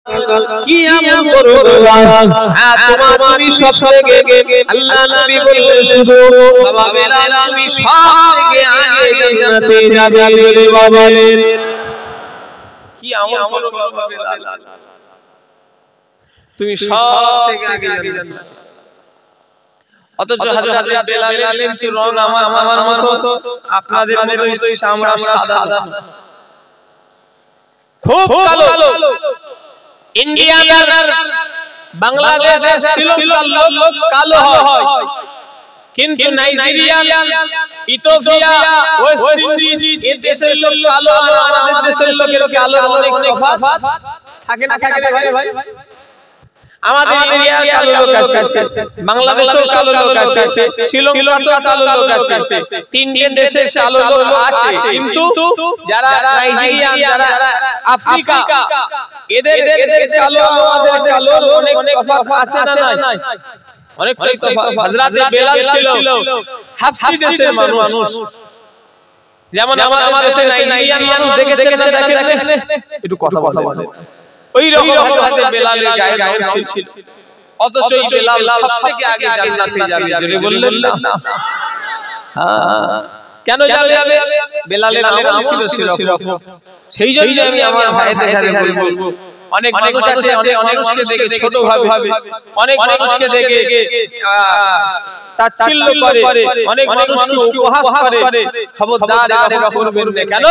কি এমন করবে হ্যাঁ তুমি সব থেকে আল্লাহ নবী বললেন শুধু বাবা বেলাল তুমি সব থেকে আগে জান্নাতে যাবে বলে বলেন কি এমন করবে বাবা বেলাল তুমি সব থেকে আগে জান্নাতে অথচ হযরত বেলালের কিন্তু রং আমার মতো আপনাদের মতো আমরা সাদা খুব কালো ইন্ডিয়ার বাংলাদেশের শ্রীলঙ্কার লোক কালো হয় কিন্তু নাইজেরিয়া ইথিওপিয়া ওয়েস্ট ইন্ডিজ এই দেশের লোক কালো আর আমাদের দেশের লোকের কালো অনেক তফাৎ থাকে না ভাই আমাদের এরিয়ায় কালো লোক আছে বাংলাদেশেও কালো লোক আছে শ্রীলঙ্কাতেও কালো লোক আছে তিনটে দেশে কালো লোক আছে কিন্তু যারা নাইজেরিয়া যারা আফ্রিকা এদের কালো আমাদের কালো অনেক তফাৎ আছে না নাই অনেক তফাৎ হযরত বেলাল ছিল হাফসি দেশের মানুষ যেমন আমার দেশে নাইজেরিয়ান মানুষ দেখেছেন একটু কথা বলে ওই রকম হযরত বেলালের গায়ের রং ছিল অথচ এই বেলাল সবথেকে আগে জান্নাতে যাবে জোরে বললেন না হ্যাঁ কেন যাবে বেলালের নাম ছিল সেরকম সেই জন্য আমি আমার ভাইদের কাছে বলবো অনেক মানুষ আছে অনেক মানুষকে দেখে ছোট ভাবে অনেক মানুষকে দেখে তাচ্ছিল্য করে অনেক মানুষ উপহাস করে খবরদার এটা করবেন না কেন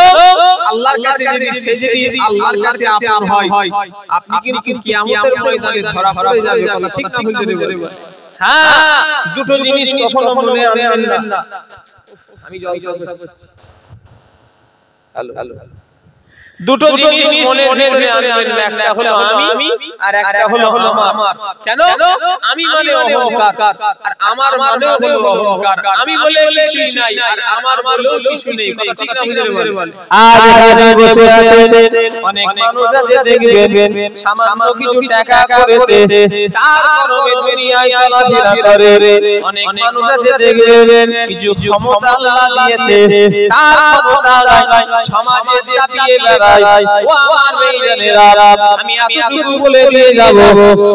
আল্লাহর কাছে যদি আল্লাহর কাছে আপন হয় আপনি কিন্তু কিয়ামতের ময়দানে ধরা পড়ে যাবে কথা ঠিক না বলে হ্যাঁ দুটো জিনিস কখনো মনে আনবেন না আমি জলসা করছি হ্যালো দুটো জিনিস মনে আনবেন না একটা হলো আমি আর একটা হলো আমার কেন আমি মানে অহংকার আর আমার মানে হলো অহংকার আমি বলে কিছুই নাই আর আমার বলেও কিছু নেই কথা ঠিক না বলে আজ এখানে বসে আছেন অনেক মানুষ আছে দেখবেন সামান্য কিছু টাকা করেছে তার কারণে দুনিয়ায় চলাফেরা করে অনেক মানুষ আছে দেখবেন কিছু ক্ষমতা আল্লাহ দিয়েছে তার ক্ষমতা সমাজে চাপিয়ে বেড়ায় ও আমার মেয়েরা আমি এতটুকু বলে দিয়ে যাব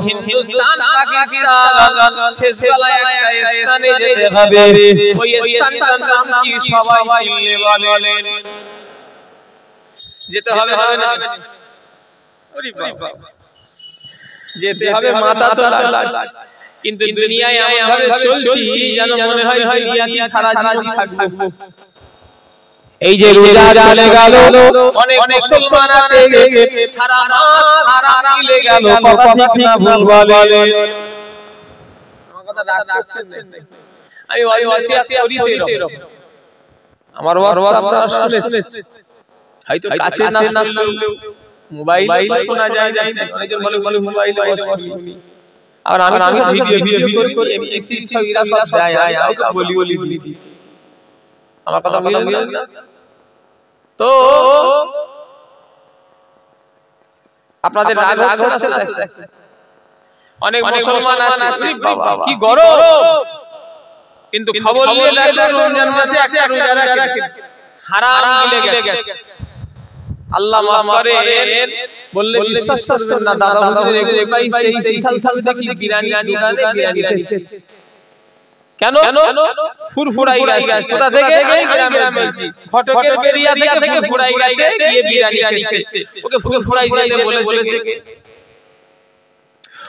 হিন্দুস্তান পাকিস্তান শেষ বেলায় একটা স্থানে যেতে হবে ওই স্থানটার নাম কি সবাই চিনলে বলেন যেতে হবে না ওরে বাবা যেতে হবে মাথা তোলা কিন্তু দুনিয়ায় এমনভাবে চলছি যেন মনে হয় দুনিয়াতে সারা জীবন থাকবো এই যে রোজা চলে গেল অনেক মুসলমান আছে সারা মাস হারাম মিলে গেল কথা ঠিক না ভুল বলে আমার কথা রাগ করছেন আমি ওয়াসিয়াত করি তো এরকম আমার ওয়াজ আপনারা শুনেছেন হয়তো কাছে না শুনলেও মোবাইল শোনা যায় অনেকজন বলে মোবাইলে শুনি আর আমি ভিডিও করি এমনি সব ইরা সব যায় আমাকে বলি আমার কথা বুঝলেন না তো আপনাদের রাগ হচ্ছে না অনেক মুসলমান আছে কি গরম কিন্তু খবর নিয়ে দেখো রমজান মাসে একটা রোজা রাখে হারাম মিলে গেছে আল্লাহ মাফ করেন বললে বিশ্বাস করবেন না দাদা হুজুর 22-23 সাল থেকে বিরিয়ানি দোকানে বিরিয়ানি খাইছে কেন ফুরফুরাই গেছে কোথা থেকে গ্রামে ঘটকের বেরিয়া থেকে ফুরাই গেছে গিয়ে বিরিয়ানি খাইছে ওকে ফুরফুরাই যেতে বলেছে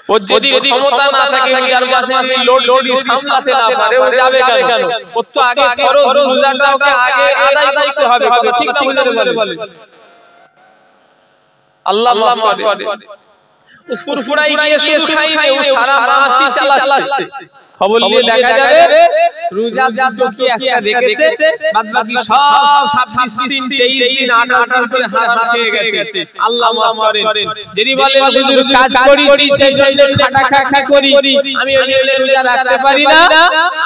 ও যদি ক্ষমতা না থাকে আর পাশে আমি লোড সামলাতে না পারে ও যাবে কেন ও তো আগে ফরজ রোজাটা ওকে আগে আদায় করতে হবে কথা ঠিক না বলে আল্লাহ মাফ করে ও ফুরফুরাই গিয়ে শুধু খাইবে ও সারা মাসই চালাচ্ছে খবর নিয়ে দেখা যাবে রোজা দুটো কি একটা রেখেছে বাদবাকি সব 26 দিন 23 দিন 28 করে হারাম খেয়ে গেছে আল্লাহ মাফ করেন যদি বলে হুজুর কাজ করি সেই জন্য খাটা করি আমি ওই জন্য রোজা রাখতে পারি না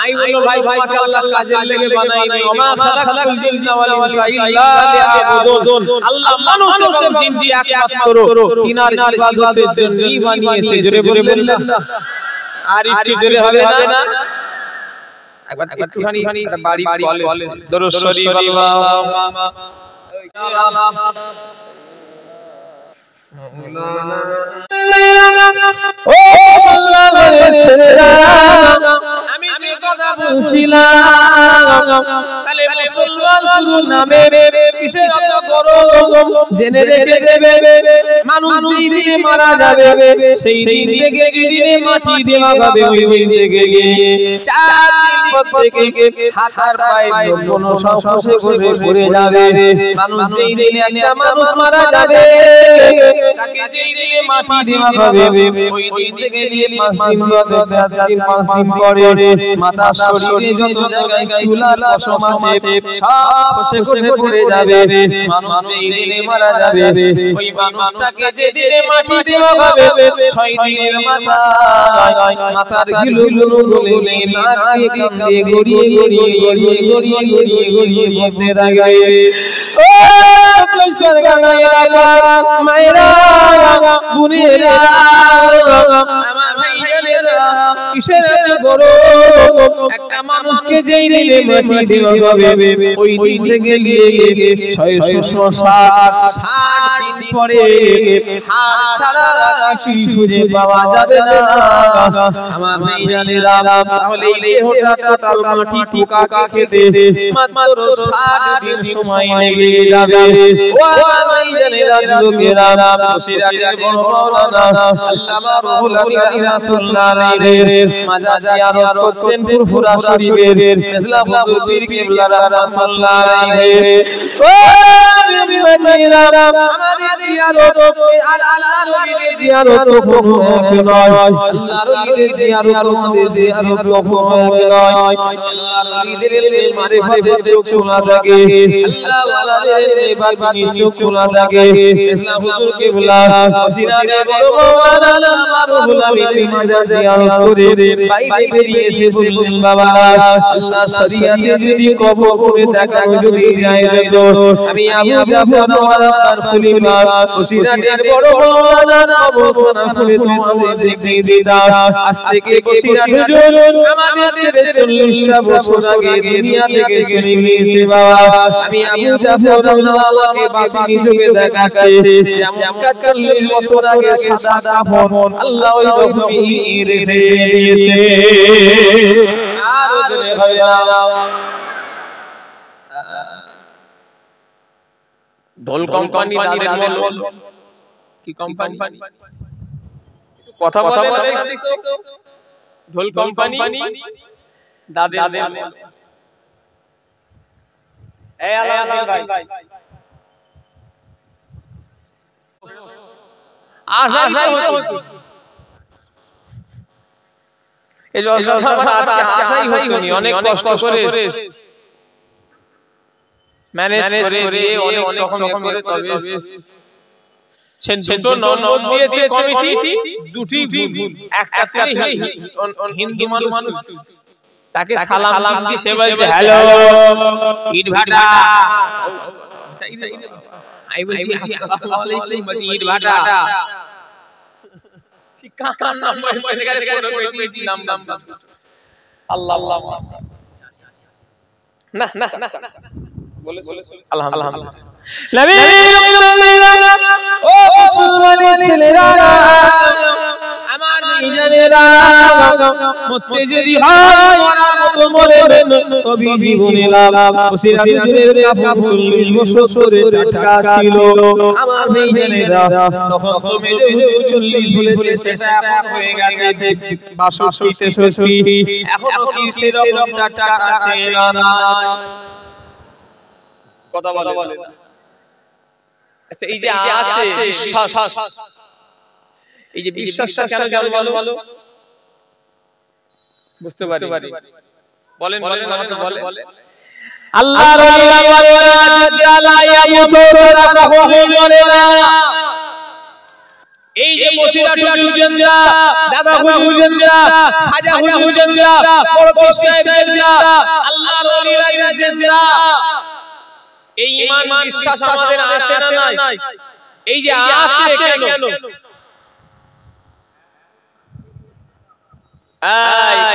আমি বলবো ভাই তোমাকে আল্লাহ কাজের লেগে বানাইনি ওমা খালাকুল জিন্না ওয়াল ইনসা ইল্লা লিয়াবুদুন আল্লাহ মানুষ এবং জিনকে একমাত্র তিনার ইবাদতের জন্যই বানিয়েছে জোরে বলবেন না আর একটু জোরে হবে না একবার একটুখানি বাড়ি বলে দরুদ শরীফ আল্লাহুম্মা বলছিলাম তাহলে মুসলমান শুধু নামে কিসের এত গরম জেনে রেখে দেবে মানুষ যেই দিনে মারা যাবে সেই দিন থেকে যেদিনে মাটি দেওয়া হবে ওই দিন থেকে 4 দিন পর থেকে হাত আর পায়ে কোনো সংস্পর্শে বসে পড়ে যাবে মানুষ যেই দিনে একটা মানুষ মারা যাবে তাকে যেই দিনে মাটি দেওয়া হবে ওই দিন থেকে নিয়ে 5 দিন পরে 4 দিন 5 দিন পরে মাথা শরীরে যত জায়গায় চুলার পশম আছে সব বসে পড়ে যাবে মানুষ যেই দিনে মারা যাবে ওই মানুষটাকে যেদিনে মাটি দেওয়া হবে 6 দিনের মাথার গিলুগুলো গলে নাক দিয়ে কান দিয়ে গড়িয়ে মধ্যে দাঁড়ায় ও কষ্টের গানা এলাকা মায়েরা বুনেরা আমার ভাইয়েরা কিসের গরম একটা মানুষকে যেই দিনে মাটি দেওয়া হবে ওই দিন থেকে গিয়ে 660 দিন পরে হাড় ছাড়া কিছু খুঁজে পাওয়া যাবে না আমার ভাইয়েরা তাহলে এই দেহটা তাল মাটি পোকা খেতে মাত্র 60 দিন সময় লেগে যাবে ও আমার ভাইয়েরা যুবকেরা বসিরাটের বড় মাওলানা আল্লামা রুহুল আমিন রাহমাতুল্লাহ আলাইহি মাজার জিয়ারত করছেন ফুরফুরা শরীফের ইসলাম হুজুর পীর কিবলা রাহমাতুল্লাহ আলাইহি ও ভাইয়েরা আমাদের জিয়ারত আল্লাহর নবীর জিয়ারত কোনো এক নয় আল্লাহর নবীর জিয়ারত আমাদের জিয়ারত কোনো এক নয় আল্লাহর নবীর মারিফাতের চোখ খোলা থাকে আল্লাহ ওয়ালাদের ইবাদতি চোখ খোলা থাকে ইসলাম হুজুর কিবলা বসিরাটের বড় মাওলানা রুহুল আমিন মাজার জিয়ারত করে বাইরে বেরিয়ে এসে বললেন বাবা আল্লাহ শরিয়াতে যদি কবর করে দেখানো যদি যায় তো আমি আবু জাফর ওয়ালার খলিফা বসিরাটের বড় মাওলানা কবরখানা খুলে তোমাদের দেখিয়ে দিতাম আজ থেকে বসিরাট হুজুর আমাদের ছেড়ে 40টা বছর আগে দুনিয়া থেকে চলে গিয়েছে বাবা আমি আবু জাফর ওয়ালাকে বাতিনি চোখে দেখাচ্ছি যেমন 40 বছর আগে সাদা কাফন আল্লাহ ওই রকমই রেখে দিয়েছে আর ওজনে ভাইয়া ঢোল কোম্পানি দাদের মল কি কোম্পানি কথা বলে ঢোল কোম্পানি দাদের মল এই আলাদিন ভাই আশাই হতো এই জলসা আজকে আশাই হয়নি অনেক কষ্ট করে ম্যানেজ করে অনেক রকম করে তবে সেন্টো নন দিয়েছে কমিটি দুটি ভুল একটা হিন্দু মানুষ তাকে সালাম দিচ্ছি সে বলছে হ্যালো ইট ভাটা আই বলছি আসসালামু আলাইকুম বলছি ইট ভাটা ঠিক কার নাম্বার করে দিয়েছি নাম্বার আল্লাহ না বলে আলহামদুলিল্লাহ নবী ও সুসমানি ছেলেরা আমার জানেরা মতে যদি হয় মরার মতো মরবেন তবে জীবনে লাভ বসিরাটের কাপড় 40 বছর ধরে টাটকা ছিল আমার জানেরা তখন তুমি যে 40 বলেছে সেটা এখন হয়ে গেছে 62 63 এখনো কি সেরকম টাটকা আছে না কথা বলে আচ্ছা এই যে আছে বিশ্বাস এই যে বিশ্বাসটা কেন জন্মালো বুঝতে পারি বলেন আমাকে বলে আল্লাহর ওলিরা বলে জালা ইয়ামুতুরা রাহুল বলে না এই যে বসিরাট হুজুররা দাদা হুজুররা খাজা হুজুররা বড় পীর সাহেবরা আল্লাহর ওলিরা জানরা এই ঈমান বিশ্বাস আমাদের আছে না নাই এই যে আছে কেন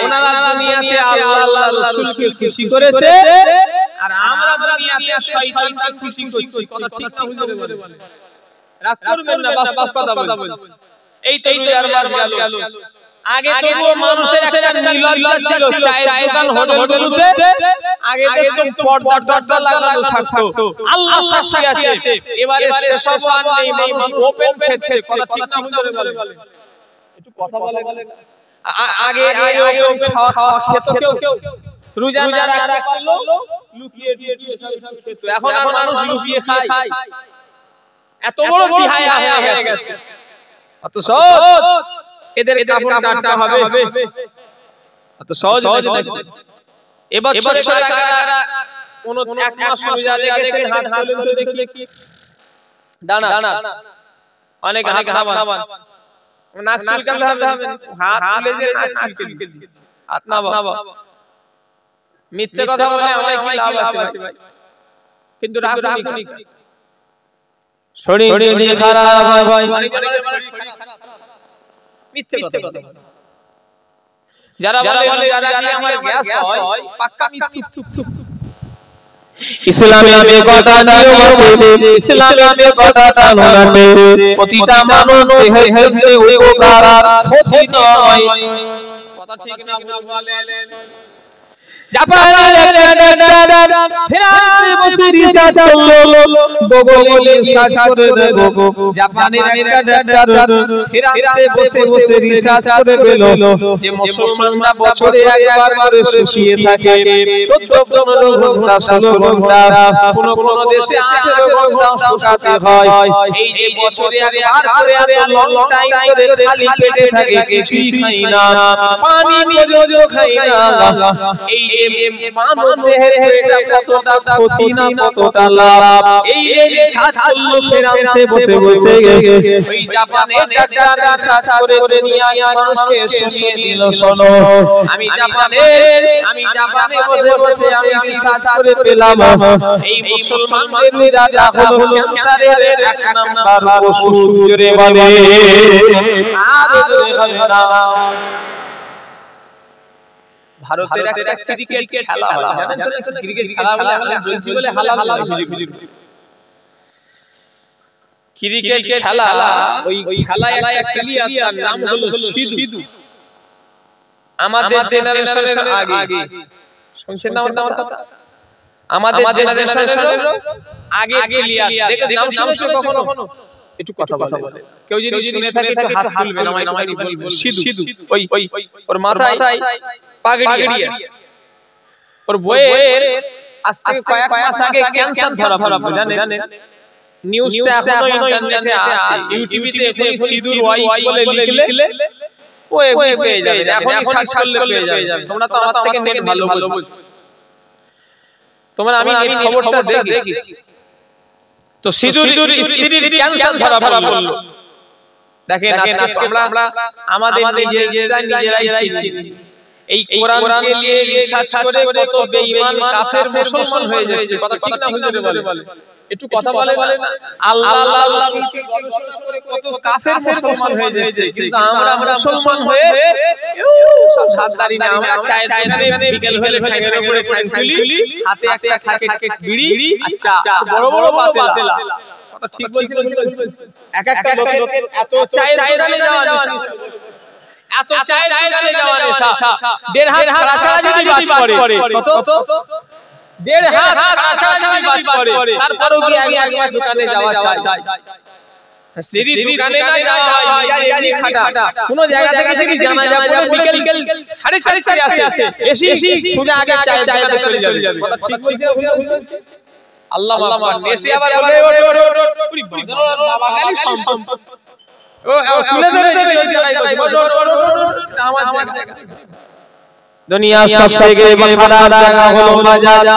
ওনারা দুনিয়াতে আল্লাহ রাসূলকে খুশি করেছে আর আমরা দুনিয়াতে শয়তানকে খুশি করছি কথা ঠিক না হুজুরে বলে রাগ করবেন না বাস কথা বলছি এই তো 2 মাস গেল আগে তো মানুষের একটা নির্লজ্জা ছিল, চায়ের দোকান হোটেলগুলোতে আগে দেখতো পর্দা লাগানো থাকতো, আল্লাহ সাক্ষী আছে। এবারে সেসব আর নেই, মানুষ ওপেন খেচ্ছে। কথা ঠিক না হুজুরে বলে? একটু কথা বলে। আগে ওপেন খাওয়া খেত কেউ, রোজা রাখতো লুকিয়ে সব খেত। এখন আর মানুষ লুকিয়ে খায়। এত বড় বিহায়া হয়ে গেছে। অত সহজ এদের কাপড় কাটতে হবে, অত সহজ নয়। এবার কোন এক মাস রোজা রেখেছেন, হাত তুলে দেখি দানা অনেক হাত নামান, নাক চুলকাতে হবে, হাত তুলে যে নাক চুলকেছি, হাত নাবা। মিথ্যে কথা বলে আমায় কি লাভ আছে ভাই? কিন্তু রাখুনি শরীর দিয়ে খারাপ হয় ভাই, মিথ্যে কথা। যারা বলে আমার গ্যাস হয়, পাক্কা মিথ্যে। ইসলামে কথাটা আছে, ইসলামে কথাটা আছে, প্রতিটা মানুষ দেহে উপকার ক্ষতি নয়। কথা ঠিক না ভুল বলেন? জাপানের একটা ফ্রান্সে বসে রিসার্চ করলো, গুগলে সার্চ করে দেখো, জাপানের একটা ফ্রান্সে বসে রিসার্চ করে পেল যে মুসলমানরা বছরে একবার করে শুকিয়ে থাকে 14-15 ঘন্টা, 16 ঘন্টা, কোন দেশে 18 ঘন্টা শুকাতে হয়। এই যে বছরে একবার করে এত লং টাইম করে খালি পেটে থাকে, কিছুই খাই না, পানি পর্যন্ত খাই না। এই মানব দেহের এটা কতটা ক্ষতি না কতটা লাভ, এই যে সার্চ করলো ফ্রান্সে বসে ওই জাপানের ডাক্তার সার্চ করে দুনিয়ার মানুষকে শুনিয়ে দিল, শোনো আমি জাপানে বসে আমি রিসার্চ করে পেলাম এই মুসলমানদের রোজা হলো ক্যান্সারের এক নাম্বার ওষুধ। জোরে বলে আর জোরে হবে না। ভারতের একটা ক্রিকেট খেলা হয়, জানেন তো? ক্রিকেট খেলা বলে আমরা বলছি বলে হালাল ক্রিকেট খেলা, ওই খেলায় একটা প্লেয়ার, তার নাম হলো সিধু। আমাদের জেনারেশনের আগে শুনছেন না আমার কথা? আমাদের জেনারেশনের আগে প্লেয়ার, দেখেন নাম শুনেছো কখনো? একটু কথা বলে। কেউ যদি শুনে থাকে একটু হাত তুলবেন, আমায় বলবেন। সিধু, ওই ওর মাথায় পাগড়ি আছে, ওর বইয়ের আজ থেকে কয়েক মাস আগে ক্যান্সার ধরা পড়ে, জানেন? নিউজটা এখনো ইন্টারনেটে আছে, ইউটিউবে এখন সিধুর ওয়াইফ বলে লিখলে ও পেয়ে যাবে, এখন সার্চ করলে পেয়ে যাবে। তোমরা তো আমার থেকে নেট ভালো বুঝো, তোমরা আমি খবরটা দেখেছি। তো সিধুর স্ত্রীর ক্যান্সার ধরা পড়লো। দেখেন আজকে আমরা আমাদের নিজেরাই এই কোরআনকে নিয়ে রিসার্চ করে কত বেঈমান কাফের মুসলমান হয়ে যাচ্ছে। কথা ঠিক না হুজুরে বলে? একটু কথা বলে না, আল্লাহ করে কত কাফের মুসলমান হয়ে যাচ্ছে। কিন্তু আমরা মুসলমান হয়ে সব সাবধানি না, আমরা চায়ের দোকানে বিকেল হলে ঠ্যাঙের উপরে ঠ্যাং তুলি, হাতে একটা থাকে বিড়ি, আচ্ছা বড় বড় পাতেলা। কথা ঠিক বলছি না? এক একটা লোকের এত চায়ের দোকানে যাওয়া নেশা, এত চায়ের দোকানে যাওয়া নেশা, দেড় হাত রাশা যদি বাজ করে, কত দেড় হাত রাশা যদি বাজ করে, তারপরও কি একবার দোকানে যাওয়া চাই? সিরি দোকানে না যাওয়া হয়, এমনি খাটা কোন জায়গা থেকে যদি জানাজা পড়ে বিকেল 4:30 আসে, এসি সোজা আগে চায়ের দোকানে চলে যাবে। কথা ঠিক বলছি না? আল্লাহ মাফ, নেশে আবার বলে ওরে বাবা গালি সম্পদ, ও তুলে দেবে ওই জায়গায় আমার জায়গা। দুনিয়া সবথেকে খারাপ জায়গা হলো বাজার,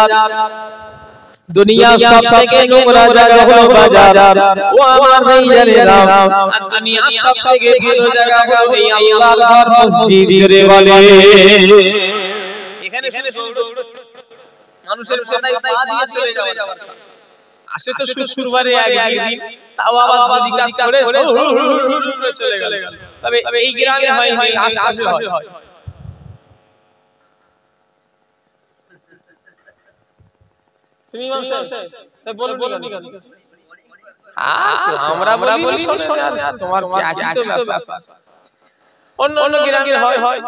দুনিয়া সবথেকে নোংরা জায়গা হলো বাজার। ও আমার ভাইয়েরা, আর দুনিয়া সবথেকে ভালো জায়গা হলো এই আল্লাহর ঘর মসজিদ। জোরে বলে এখানে মানুষের মাথায় পা দিয়ে চলে যাওয়ার আসে তো শুক্রবারে একদিন, তাও আবার বাদিকাত করে চলে গেল। তবে এই গ্রামে হয়নি, আশপাশে হয়। তুমি বলো নি কেন? আচ্ছা আমরা বলি শোনো, তোমার কি তো ব্যাপার। অন্য অন্য গ্রামে হয়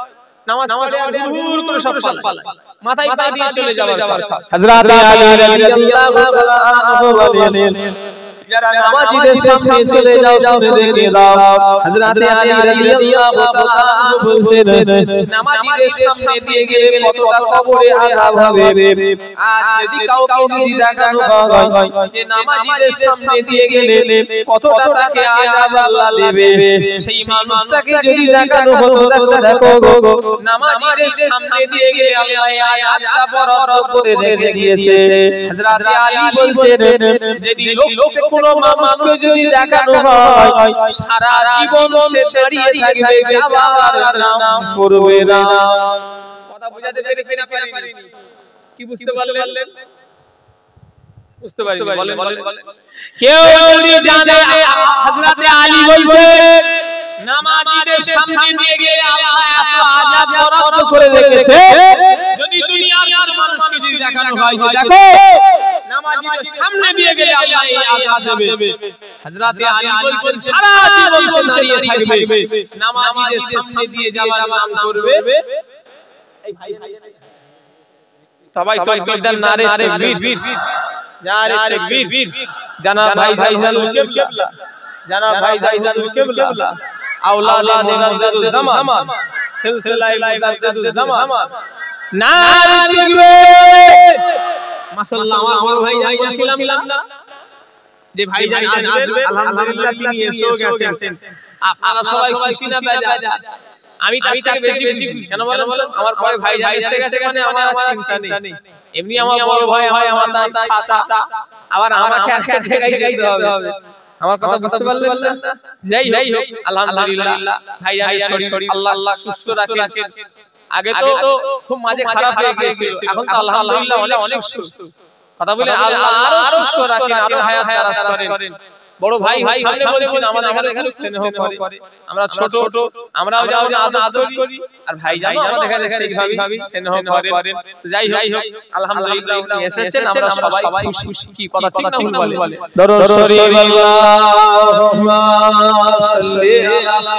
নামাজ পড়ে আর ঘুর করে সব পালায় মাথায় পা দিয়ে চলে যাওয়ার হযরত আলী রাদিয়াল্লাহু তাআলা আনহু বলেন যারা নামাজীদের সামনে চলে যাও শুনে রেখে দাও হযরত আলী রাদিয়াল্লাহু তাআলা আনহু বলছেন নামাজীদের সামনে দিয়ে গেলে কতটা কবরে আযাব হবে আজ যদি কাউকে যদি দেখানো হয় যে নামাজীদের সামনে দিয়ে গেলে কতটা তাকে আযাব আল্লাহ দেবে সেই মানুষটাকে যদি দেখানো হতো দেখো নামাজীদের সামনে দিয়ে গেলে আল্লাহ এই আযাবটা বরাদ্দ করে রেখে দিয়েছে হযরত আলী বলছেন যদি লোকটা কোনো মানুষকে যদি দেখানো হয় সারা জীবন সে দাঁড়িয়ে থাকবে যাবার নাম করবে না কথা বুঝাতে পেরেছি না পারিনি কি বুঝতে পারলেন বুঝতে পারিনি বলেন কেউ যদি জানে হযরত আলী বলছেন নামাজীদের সামনে দিয়ে গিয়ে আল্লাহ এত আযাব বরাদ্দ করে রেখেছে যদি দুনিয়ার আর মানুষকে যদি দেখানো হয় যে দেখো নামাজীদের সামনে দিয়ে গেলে আল্লাহ এই আযাব দেবে হযরত আলী বলছেন সারা জীবন সে দাঁড়িয়ে থাকবে নামাজীদের সামনে দিয়ে যাওয়ার নাম করবে এই ভাই সবাই তাকবীর দেন নারে তাকবীর নারে তাকবীর জানাব ভাই জাইজানুল কিবলা জানাব ভাই জাইজানুল কিবলা আওলাদ মুজাদ্দিদুল জামান সিলসিলায়ে মুজাদ্দিদুল জামান নারে তাকবীর মাশাআল্লাহ আমার বড় ভাই যাইছিলাম না যে ভাই জান আসবে আলহামদুলিল্লাহ তিনি এসেও গেছেন আপনারা সবাই খুশি না বেজা আমি তার থেকে বেশি খুশি কেন বলেন আমার পরে ভাই যাই এসে গেছে মানে আমার চিন্তা নেই এমনি আমার বড় ভাই হয় আমার তাই ছাতা আবার আমাকে একটা জায়গায় যাইতে হবে আমার কথা বুঝতে পারলেন না যাই হোক আলহামদুলিল্লাহ ভাই জান শরীর আল্লাহ সুস্থ রাখেন আগে তো খুব মাঝে খারাপ হয়ে গিয়েছিল এখন তো আলহামদুলিল্লাহ অনেক সুস্থ কথা বলে আল্লাহ আরো সুস্থ রাখেন আরো হায়াত দারাজ করেন বড় ভাই সামনে বলেছেন আমাদের এখানে স্নেহ করে আমরা ছোট আমরাও যাও আদর করি আর ভাই জান আমাদের এখানে সেইভাবে স্নেহ করেন তো যাই হোক আলহামদুলিল্লাহ উনি এসেছেন আমরা সবাই খুশি কি কথা ঠিক না ভুল বলে দরুদ শরীফ আল্লাহুম্মা সাল্লি আলা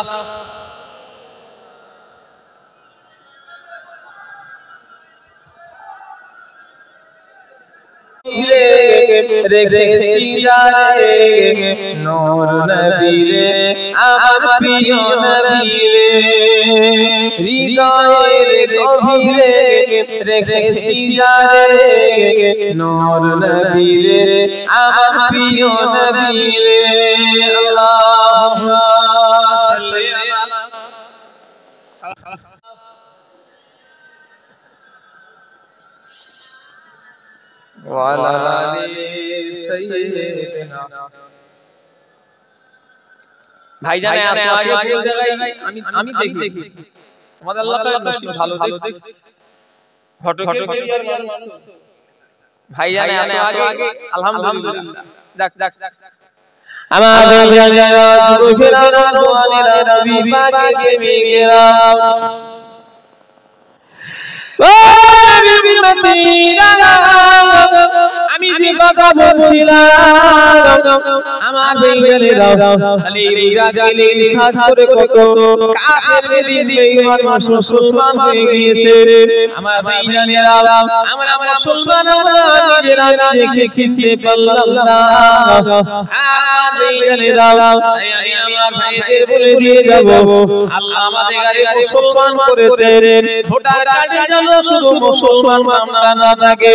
রেখেছি যারে নূর নবী রে আমার প্রিয় নবী রে হৃদয়ের গভীরে রেখেছি যারে নূর নবী রে আমার প্রিয় নবী রে আল্লাহুম্মা সাল্লি আলা ওয়ালা আলি সাইয়্যিদিনা ভাইজান এত আগে কোন জায়গায় আমি দেখি তোমাদের আল্লাহ তাআলা নসিব ভালো দেখি ঘটকের পেরিয়ার মানুষ ভাইজান এত আগে আলহামদুলিল্লাহ দেখ আমাদের জানা রূহেরা দোয়ানিরা নবী পাকের মিগরা আমি যে কথা বলছিলাম আমার বেঈমানেরা খালি রোজা গেলে কাজ করে কত কাফের বেঈমান মুসলমান হয়ে গিয়েছে আমার বেঈমানেরা আমরা মুসলমানরা নিজেরা দেখে চিনতে পারলাম না আর বেঈমানেরা আমার ভাইদের বলে দিয়ে যাব আল্লাহ আমাদের গায়ে মুসলমান করেছে ভোটার কার্ডে যেন শুধু মুসলমান নামটা না থাকে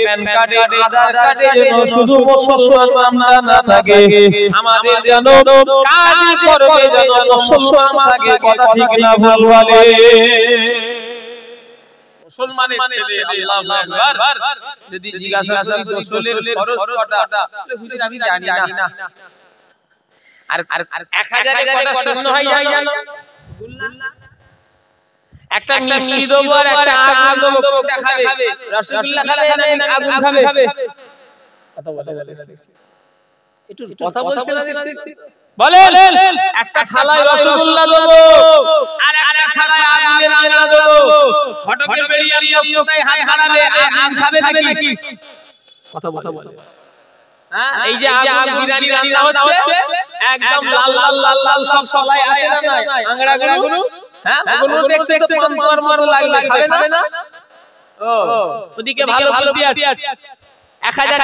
প্যান কার্ডে আধার কার্ডে যেন শুধু মুসলমান নামটা না থাকে আমাদের যেন কাজ করবে যেন মুসলমান থাকে কথা ঠিক না ভুল বলে মুসলমানের ছেলে আল্লাহু আকবার যদি জিজ্ঞাসা করি গোসলের ফরজ কটা হুজুর আমি জানি না আর 1000 এ কটা শূন্য হয় জানো একটা মিষ্টি দেবো আর একটা আগুন দেবো কোনটা খাবে রাসূলুল্লাহ খাবে না আগুন খাবে কথা বলছেন বলেন একটা থালায় রাসূলুল্লাহ দেবো আর একটা থালায় আগুনের রান্না দেবো ঘটকের বেরিয়ার লোক কোথায় হাত হারাবে আগুন খাবে নাকি কথা বলে হ্যাঁ এই যে আগুন বিরিয়ানি রান্না হচ্ছে একদম লাল লাল সব সলাই আছে না নাই আংড়াগুলো হ্যাঁ ওগুলো দেখতে দেখতে পান্তার মতো লাগলে খাবে না ও ওদিকে ভালো ভালো দিয়ে আছে 1000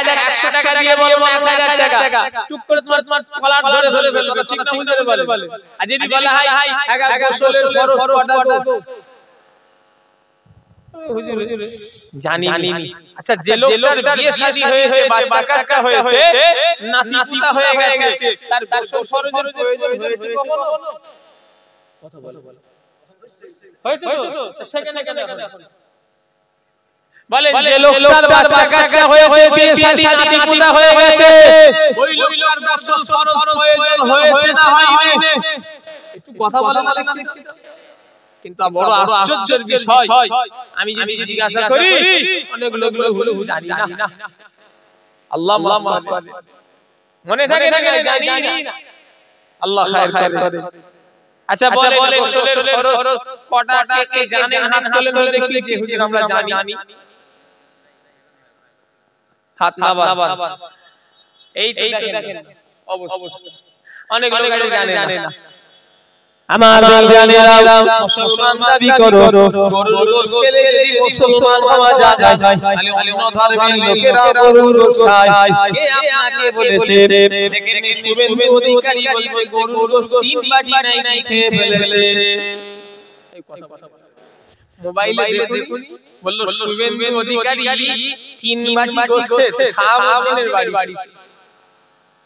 টাকা দিয়ে বলো 1000 টাকা টুক করে তোমার কলার ধরে কথা ঠিক না ধরে বলে আর যদি বলে হাই গোসলের খরচ কটা গো হুজুর জানি আচ্ছা যে লোকটার বিয়ে শাদী হয়েছে বাচ্চা কাচ্চা হয়েছে নাতি পুতা হয়ে গেছে তার গোসল খরচের প্রয়োজন হয়েছে কখনো কথা বলো হয়েছে তো সেখানে কেন বলেন যে লোকটার বাচ্চা কাচ্চা হয়েছে বিয়ে শাদী নাতি পুতা হয়ে গেছে ওই লোকটার গোসল খরচ প্রয়োজন হয়েছে না হয়নি একটু কথা বলে না দেখছি কিন্তু বড় আশ্চর্যের বিষয় আমি যদি জিজ্ঞাসা করি অনেক লোক বলে জানি না আল্লাহ মনে থাকে না জানি না আল্লাহ খায়ের করে আচ্ছা বলে গোসলের খরচ কটা কে জানেন হাত তুলে দেখি যে হুজুর আমরা জানি হাত না বাবা এই তো দেখেন অবশ্যই অনেক লোক জানে না আমার জানেরা মুসলমান দাবি করো গরুর গোশত খেলে যদি মুসলমান হওয়া যায় তাহলে অন্য ধর্মের লোকেরা গরুর গোশত খায় কে আপনাকে বলেছে দেখেন শুভেন্দু অধিকারী বলছে গরুর গোশত 3 বাটি নাই খেয়ে ফেলেছে এই কথা মোবাইলে দেখুন বলল শুভেন্দু অধিকারী 3 বাটি গোশত খেয়েছে শাহাবুদ্দিনের বাড়িতে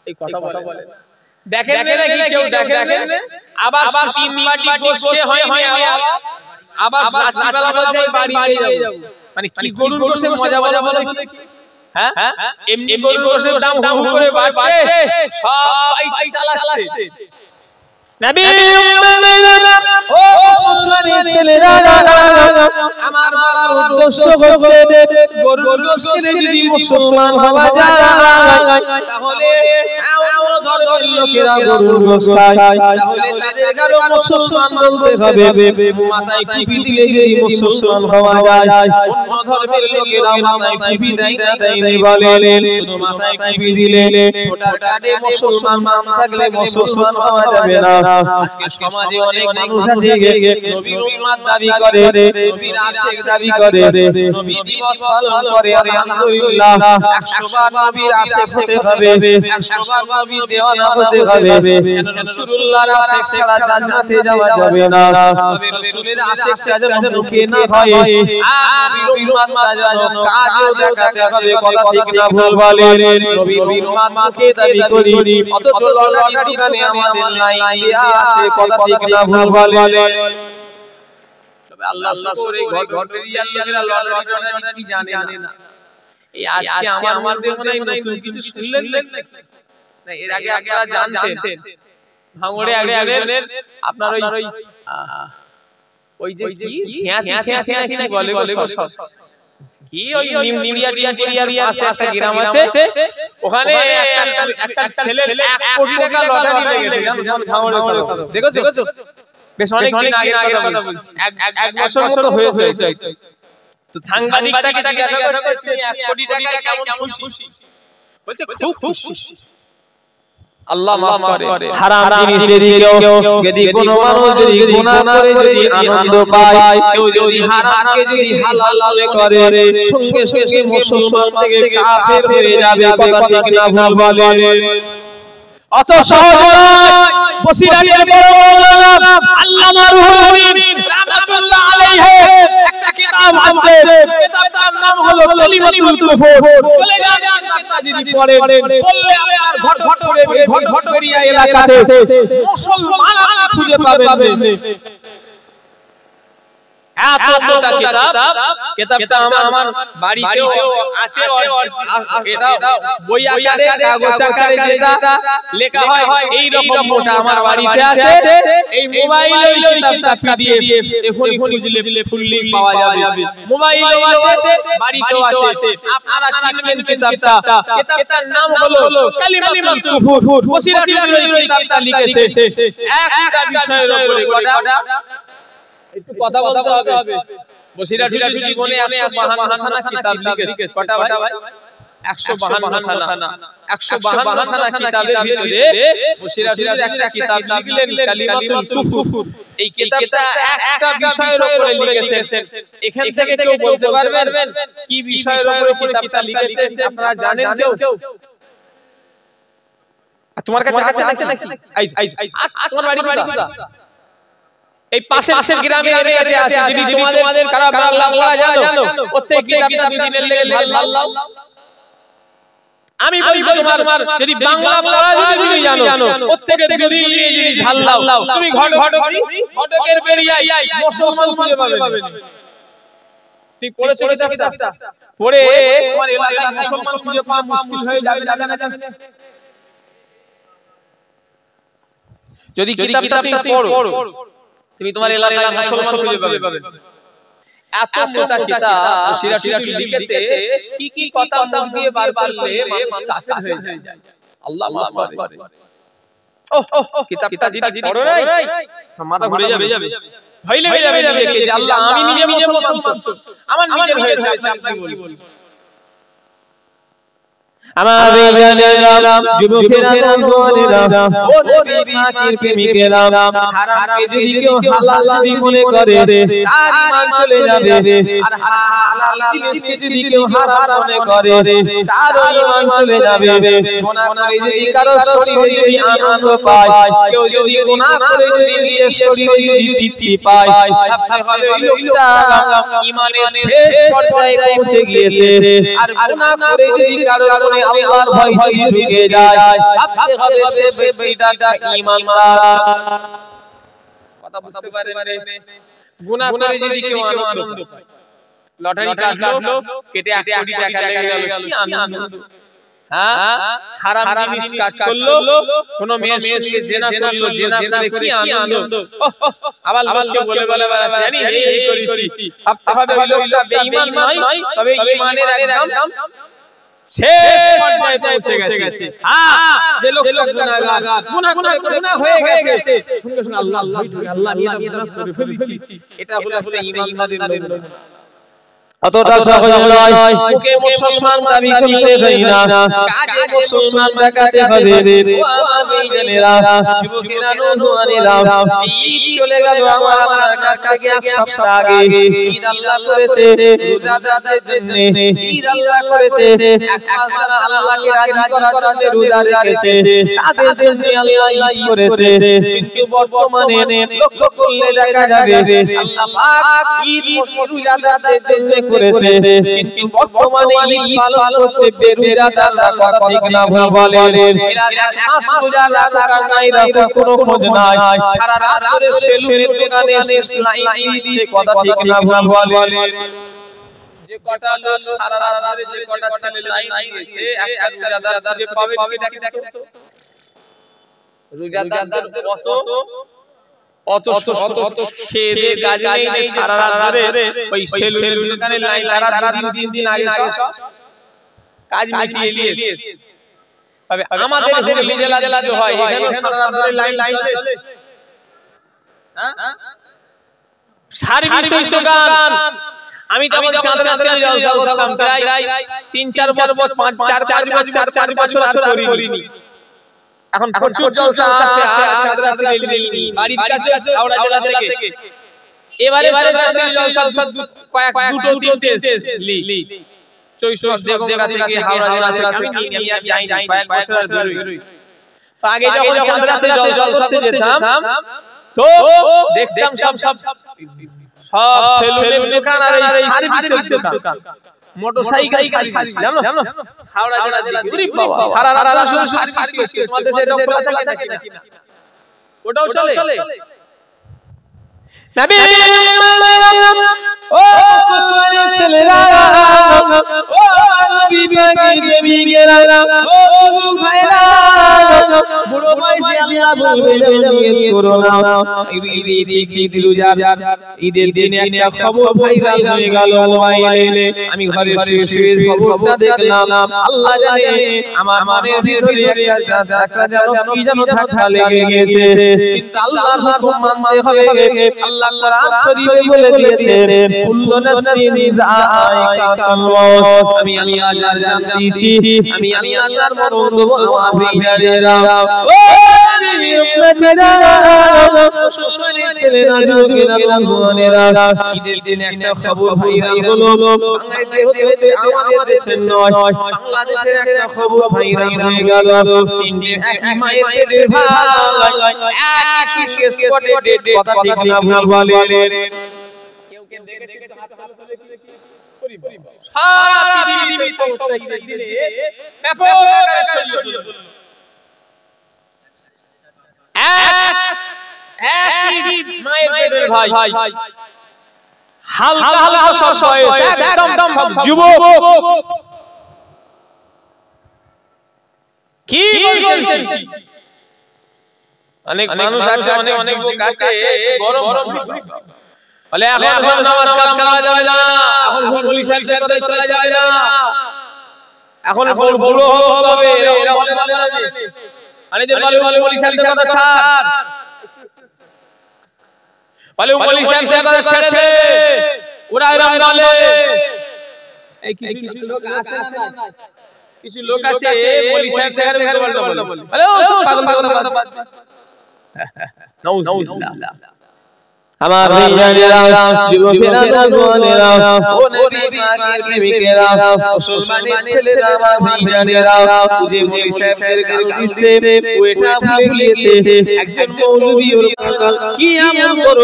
এই কথা বলে দেখেন নাকি কেউ দেখেন আবার 3 বাটি গোশত হয়নি আবার রাত্রিবেলা বলছে বাড়ি নিয়ে যাব মানে কি গরুর গোশতের মজা বলো দেখি হ্যাঁ এমনি গরুর গোশতের দাম হুম করে বাড়ছে সবাই চালাচ্ছে নবী ও মুসলমানের ছেলেরা আমার বলার উদ্দেশ্য হচ্ছে গরুর গোশত যদি মুসলমান হওয়া যায় তাহলে ধর্মের লোকেরা গরুর গোশত খায় তাহলে তাদের গালো মুসলমান বলতে হবে মাথায় টুপি দিলে যদি মুসলমান হওয়া যায় অন্য ধর্মের লোকেরা মাথায় টুপি দেয় বলে শুধু মাথায় টুপি দিলে ওটার কাটে মুসলমান নাম থাকলে মুসলমান হওয়া যাবে না আজকে সমাজে অনেক মানুষ আছে নবীর উম্মত দাবি করে নবীর আশিক দাবি করে নবী দিবস পালন করে আলহামদুলিল্লাহ 100 বার নবীর আশিক হতে হবে 100 বার নবীর দেওয়ানা হতে হবে রাসূলুল্লাহর আশিক ছাড়া জান্নাতে যাওয়া যাবে না তবে রাসূলের আশিক যেন মুখে না হয় আর নবীর উম্মত যেন কাজে দেখাতে হবে কথা ঠিক না ভুল বলেন নবীর উম্মত মাকে দাবি করি অথচ লটারি দোকানে আমাদের নাই দেয়া আছে কথা ঠিক না ভুল বলেন তবে আল্লাহ শুকর এই ঘটরিয়ার লোকেরা লটারি কি জানে না এই আজকে আমাদের মনে হয় নতুন কিছু শুনলেন না এর আগে আপনারা জানতেন ভাঙড়ে আগে আপনার ওই যে কি খেয়া কি বলে সব কি ওই নিমনিয়া টিয়া পাশে একটা গ্রাম আছে ওখানে একটা ছেলের 1 কোটি টাকা লটারি লেগেছে জানেন ভাঙড়ে দেখেছো বেশ অনেক দিন আগে কথা বলছি এক বছর মতো হয়েছে তো সাংবাদিক তাকে জিজ্ঞাসা করছে 1 কোটি টাকায় কেমন খুশি বলছে খুব খুশি আল্লাহ মাফ করে হারাম জিনিস যদি কোনো মানুষ যদি গুনাহ করে যদি আনন্দ পায় কেউ যদি হারামকে যদি হালাল করে সঙ্গে সঙ্গে মুসলমান থেকে কাফের হয়ে যাবে কথা ঠিক না ভুল বলেন অত সহজ নয় বসিরাটের বড় মাওলানা আল্লামা রুহুল আমিন রাহমাতুল্লাহ আলাইহি একটা কিতাব আছে কিতাবটার নাম হলো কালিমাতুল কুফর চলে যান কিতাবটা যদি পড়েন বললে আপনার ঘটঘটরিয়া এলাকাতে মুসলমান খুঁজে পাবেন এতটা কিতাবটা আমার বাড়িতেও আছে এটা বই আকারে কাগজ আকারে যেটা লেখা হয় এই রকম মোটা আমার বাড়িতে আছে এই মোবাইলেই কিতাবটা পিডিএফ এখনই খুঁজলে ফুললি পাওয়া যাবে মোবাইলেও আছে বাড়িতেও আছে আপনারা কিনবেন কিতাবটার নাম হলো কালিমাতুল কুফর বসিরাটি কিতাবটা লিখেছে একটা বিষয়ের উপরে কথা একটু কথা বলতে হবে বসিরাটি জীবনে 152 খানা কিতাব লিখেছে কটা ভাই 152 খানা 152 খানা কিতাবের ভিতরে মুশরিকদের একটা কিতাব লিখলেন কালিমাতুল কুফর। এই কিতাবটা একটা বিষয়ের উপরে লিখেছেন। এখান থেকে কেউ বলতে পারবেন কি বিষয়ের উপরে কিতাবটা লিখেছেন? আপনারা জানেন কেউ? তোমার কাছে আছে নাকি? তোমার বাড়ি কোথায়? এই পাশের গ্রামে কাছে আছে। যদি তোমাদের কারা বাংলা বলা জানো, প্রত্যেক কিতাবটা দুই দিনের লেগে ঢাল। আমি বলছি তোমার যদি বাংলা পড়া যদি জানো, প্রত্যেককে দুই দিন নিয়ে যদি ঢাল লাও, তুমি ঘটকের বেরিয়াই মুসলমান খুঁজে পাবে না। ঠিক পড়েছো কিতাবটা? পড়ে তোমার এলাকায় মুসলমান খুঁজে পাওয়া মুশকিল হয়ে যাবে না? যদি কিতাবটা পড়ো, তুমি তোমার এলাকায় মুসলমান খুঁজে পাবে। এত মোটা কিতাব মুশরিকরা লিখেছে, কি কথা মুখ দিয়ে বার করলে মানুষ কাফের হয়ে যায়। আল্লাহ মাফ করে। কিতাবটা যদি পড়ো নাই মাথা ঘুরে যাবে। হইলে হয়ে যাবে যে আল্লাহ আমি নিজে মুসলমান, আমার নিজের হয়েছে, আপনি বলুন। আমার বেজানেরা যুবকেরা নওজওয়ানেরা ও নবী পাকের প্রেমিকেরা, হারামকে যদি কেউ হালাল যদি মনে করে তার ঈমান চলে যাবে। আর হালাল জিনিসকে যদি কেউ হারাম মনে করে তার ঈমান চলে যাবে। গুনাহ করে যদি কারো শরীরে যদি আনন্দ পায়, কেউ যদি গুনাহ করে যদি নিজের শরীরে যদি তৃপ্তি পায়, ভাবতে হবে ওই লোকটা ঈমানের শেষ পর্যায়ে পৌঁছে গিয়েছে। আর গুনাহ করে যদি কারো আল্লাহর ভয় যদি ঢুকে যায়, ভাবতে হবে সে ব্যক্তিটা ঈমানদার। কথা বুঝতে পারেন? গুনাহ করে যদি কেউ আনন্দ পায়, লটারি কাটলো, কেটে 1 কোটি টাকা লেগে গেল, কি আনন্দ। হ্যাঁ, হারাম জিনিস কাজ করলো, কোন মেয়ের সঙ্গে জিনা করলো, জিনা করে কি আনন্দ। আবার লোককে বলে জানি এই করেছি, ভাবতে হবে ওই লোকটা বেঈমান নয়, তবে ঈমানের একদম শেষ পর্যায়ে পৌঁছে গেছে। হ্যাঁ, যে লোকটা গুনাহ হয়ে গেছে, সঙ্গে সঙ্গে আল্লাহ গুনাহ করে ফেলেছি, এটা হলো ঈমানদারের লোক। অতটা সহজ নয়। মুখে মুসলমান দাবি করতে হয় না, কাজে মুসলমান দেখাতে হবে। ও আমার ভাইজানেরা, যুবকেরা নওজওয়ানেরা, ঈদ চলে গেল আমার কাছ থেকে এক সপ্তাহ আগে। ঈদ আল্লাহ করেছে রোজাদারদের জন্য, ঈদ আল্লাহ করেছে এক মাস যারা আল্লাহকে রাজি করার জন্য রোজা রেখেছে, তাদের জন্য আল্লাহ ঈদ করেছে। কিন্তু বর্তমানে লক্ষ্য করলে দেখা যাবে আল্লাহ পাক ঈদ রোজাদারদের জন্য করেছে, কিন্তু বর্তমানে ঈদ পালন করছে বেরোজাদাররা। কথা ঠিক না ভুল বলেন? এরা মাস রোজা রাখার নাই, রাখার কোনো খোঁজ নাই, সারা রাত ধরে সেলুনের দোকানে এসে লাইন দিচ্ছে। কথা ঠিক না ভুল বলেন? যে কটা লোক সারা রাত ধরে যে কটা ছেলে লাইন দিয়েছে, একটা রোজাদার দিকে পাবে কি দেখেন তো? রোজাদারদের অত খেয়ে কাজ নেই, সারা রাত ধরে ওই সেলুনের দোকানে লাইন, তারা দিন আগে সব কাজ মিটিয়ে নিয়েছে। তবে আমাদের হুগলি জেলা যে হয়, এখানে সারা রাত ধরে লাইন চলে। হ্যাঁ, সার্ভিস দোকান। আমি তখন চাঁদরাতে জলসা করতাম, প্রায় 3-4 বছর 4 বছর আর করিনি। এখন প্রচুর জলসা আসে, আর চাঁদরাতে নেই। বাড়ির কাছে আছে হাওড়া জেলা থেকে। এবারে চাঁদরাতে জলসা দুটো তিনটে লি চৈশোর দেবগঙ্গা থেকে হাওড়া জেলা থেকে আমি নিয়ে যাই কয়েক বছর আর বেরোই। তো আগে যখন চাঁদরাতে জলসা করতে যেতাম, তো দেখতাম সব সেলুনের দোকান আর এই সার্ভিসের দোকান, মোটরসাইকেল সার্ভিস, জানো হাওড়া জেলা থেকে। ওরে বাবা, সারা রাত শুধু সার্ভিস। তোমাদের সেটা খোলা থাকে নাকি? ওটাও চলে। নবী ও মুসলমানের ছেলেরা, ও নবী পাকের প্রেমিকেরা, ও ভাইরা, বুড়ো বয়সে আল্লাহ বলবে নিয়ত করো না। ঈদ ঈদের দিনে একটা খবর ভাইরাল হয়ে গেল মোবাইলে। আমি ঘরে শুয়ে খবরটা দেখলাম। আল্লাহ জানে আমার মনের ভিতরে একটা যেন ধাক্কা লেগে গেছে, কিন্তু আল্লাহর হুকুম মানতে হবে। আল্লাহ কোরআন শরীফে বলে দিয়েছেন, কুল্লু নাফসিন যায়িকাতুল মউত আমি আল্লাহ যার জান দিয়েছি আমি আল্লাহ তার মরণ দেব আমার ভাইয়েরা ও উম্মতেরা সুশালী ছেলেরা যুবকেরা বন্ধুরা ঈদের দিনে একটা খবর ভাইরা হলো বাংলাদেশে হতে আমাদের দেশের নয় বাংলাদেশের একটা খবর ভাইরা হয়ে গেল তিনটে একই মায়ের পেটের ভাই একই স্পটে ডেট কথা ঠিক না ভুল বলে কেউ কেউ দেখেছে হাত তুলে তুলে কি করি সারা পৃথিবীতে ঈদের দিনে ব্যাপক আকারে শরীর একই মায়ের পেটের ভাই হালকা হালকা সব বয়স একদম যুবক কি বলছেন অনেক মানুষ আছে অনেক লোক আছে গরম বলে এখন সব নামাজ কালাম করা যাবে না এখন পুলিশ সাহেবের কথা চলা যাবে না এখন বুড়ো হতে হবে এরা বলে না আরে যে বলে পুলিশ সাহেবের কথা ছাড় বলে পুলিশ সাহেবের কথা ছেড়ে দে ওরা এরকম বলে এই কিছু লোক আছে না কিছু লোক আছে পুলিশ সাহেবের কথা বলে বলে ও সব পাগল কথা নাউজুবিল্লাহ আমার ভাইয়েরা যুবকেরা নওজওয়ানেরা ও নবী পাকের প্রেমিকেরা মুসলমানের ছেলেরা আমার ভাইয়েরা যে পুলিশ সাহেবের গাল দিচ্ছে ওটা ভুলে গিয়েছে একজন মৌলবী ওর কি এমন বড়